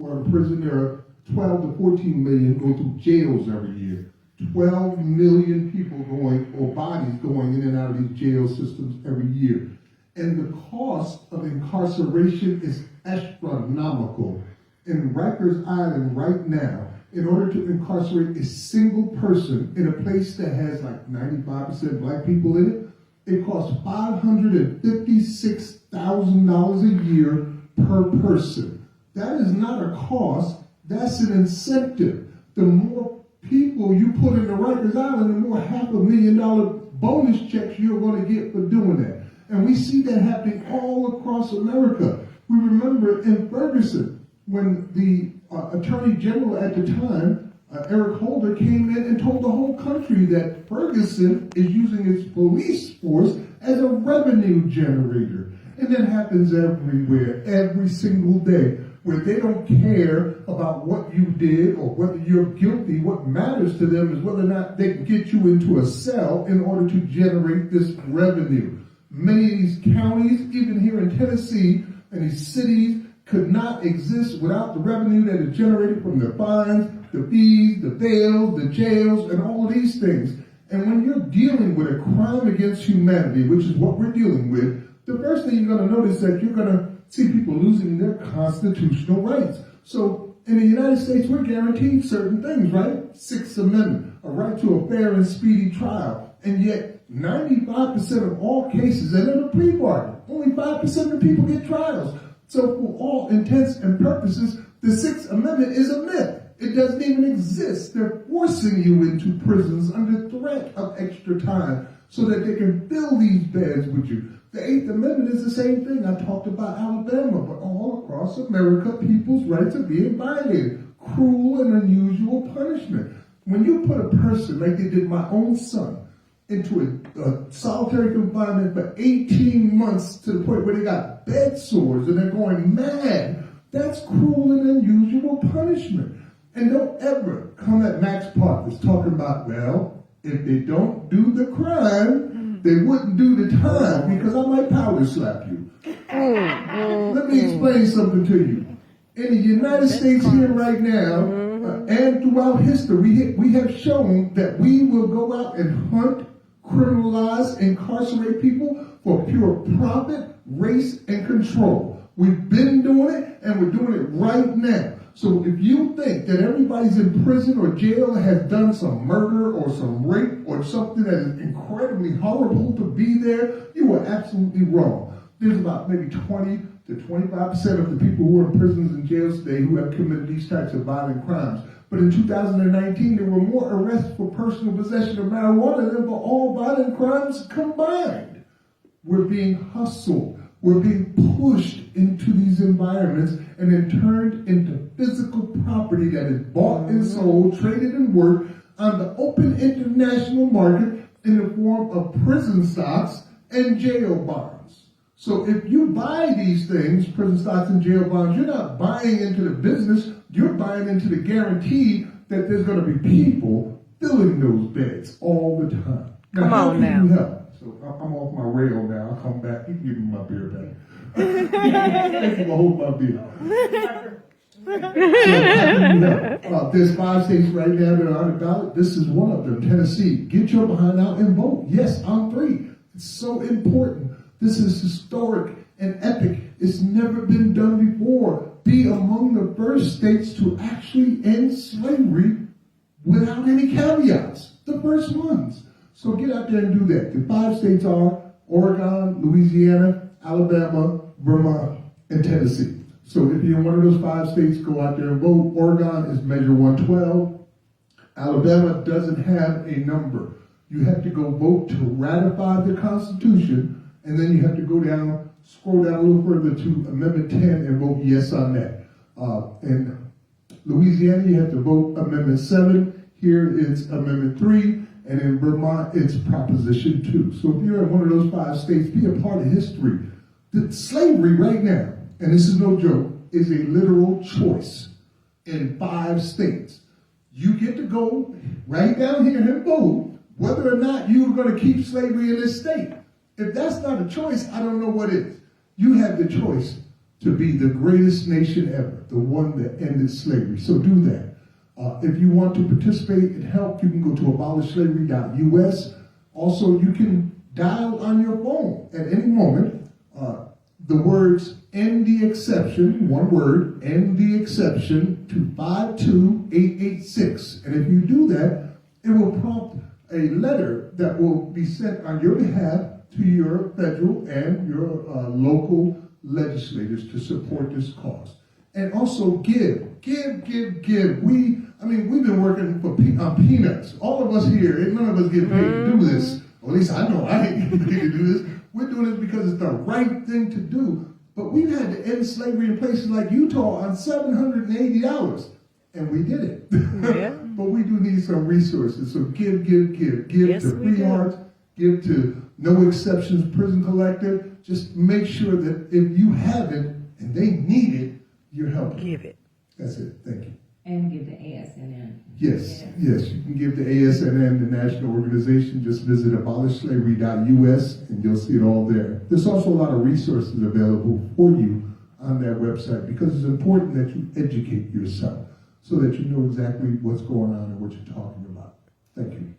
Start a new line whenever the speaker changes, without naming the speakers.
people are in prison. There are 12 to 14 million go through jails every year. 12 million people going, or bodies going in and out of these jail systems every year. And the cost of incarceration is astronomical. In Rikers Island right now, in order to incarcerate a single person in a place that has like 95% black people in it, it costs $556,000 a year per person. That is not a cost, that's an incentive. The more people you put into Rikers Island, the more $500,000 bonus checks you're going to get for doing that. And we see that happening all across America. We remember in Ferguson, when the Attorney General at the time, Eric Holder, came in and told the whole country that Ferguson is using its police force as a revenue generator. And that happens everywhere, every single day, where they don't care about what you did or whether you're guilty. What matters to them is whether or not they can get you into a cell in order to generate this revenue. Many of these counties, even here in Tennessee, and these cities could not exist without the revenue that is generated from the fines, the fees, the bails, the jails, and all of these things. And when you're dealing with a crime against humanity, which is what we're dealing with, the first thing you're going to notice is that you're going to see people losing their constitutional rights. So in the United States, we're guaranteed certain things, right? Sixth Amendment, a right to a fair and speedy trial. And yet 95% of all cases end in a plea bargain. Only 5% of people get trials. So for all intents and purposes, the Sixth Amendment is a myth. It doesn't even exist. They're forcing you into prisons under threat of extra time so that they can fill these beds with you. The Eighth Amendment is the same thing. I talked about Alabama, but all across America, people's rights are being violated. Cruel and unusual punishment. When you put a person, like they did my own son, into a solitary confinement for 18 months to the point where they got bed sores and they're going mad, that's cruel and unusual punishment. And don't ever come at Max Parthas talking about, well, if they don't do the crime, they wouldn't do the time because I might powder slap you. Let me explain something to you. In the United States here right now, and throughout history, we have shown that we will go out and hunt, criminalize, incarcerate people for pure profit, race, and control. We've been doing it, and we're doing it right now. So if you think that everybody's in prison or jail has done some murder or some rape or something that is incredibly horrible to be there, you are absolutely wrong. There's about maybe 20 to 25% of the people who are in prisons and jails today who have committed these types of violent crimes. But in 2019, there were more arrests for personal possession of marijuana than for all violent crimes combined. We're being hustled. We're being pushed into these environments and then turned into physical property that is bought and sold, traded and worked on the open international market in the form of prison stocks and jail bonds. So if you buy these things, prison stocks and jail bonds, you're not buying into the business, you're buying into the guarantee that there's going to be people filling those beds all the time. Now,
Come on now.
Help? So I'm off my rail now. I'll come back. You can give me my beer back. Thank you for holding my beer. There's 5 states right now that are on the ballot. This is one of them, Tennessee. Get your behind out and vote. Yes, I'm free. It's so important. This is historic and epic. It's never been done before. Be among the first states to actually end slavery without any caveats. The first ones. So get out there and do that. The 5 states are Oregon, Louisiana, Alabama, Vermont, and Tennessee. So if you're in one of those 5 states, go out there and vote. Oregon is Measure 112. Alabama doesn't have a number. You have to go vote to ratify the Constitution, and then you have to go down, scroll down a little further to Amendment 10 and vote yes on that. In Louisiana, you have to vote Amendment 7. Here it's Amendment 3. And in Vermont, it's Proposition 2. So if you're in one of those 5 states, be a part of history. The slavery right now, and this is no joke, is a literal choice in 5 states. You get to go right down here and vote whether or not you're going to keep slavery in this state. If that's not a choice, I don't know what is. You have the choice to be the greatest nation ever, the one that ended slavery. So do that. If you want to participate and help, you can go to abolishslavery.us. Also, you can dial on your phone at any moment the words "end the exception," one word, "end the exception" to 52886. And if you do that, it will prompt a letter that will be sent on your behalf to your federal and your local legislators to support this cause. And also give. We've been working on peanuts. All of us here, none of us get paid to do this. Or at least I know I ain't getting paid to do this. We're doing this because it's the right thing to do. But we've had to end slavery in places like Utah on $780. And we did it. Yeah. But we do need some resources. So give. Give
Yes,
to Free Arts, give to No Exceptions Prison Collective. Just make sure that if you have it and they need it, you're helping.
Give it.
That's it. Thank you.
And give the ASNN.
Yes, you can give the ASNN, the national organization. Just visit abolishslavery.us and you'll see it all there. There's also a lot of resources available for you on that website because it's important that you educate yourself so that you know exactly what's going on and what you're talking about. Thank you.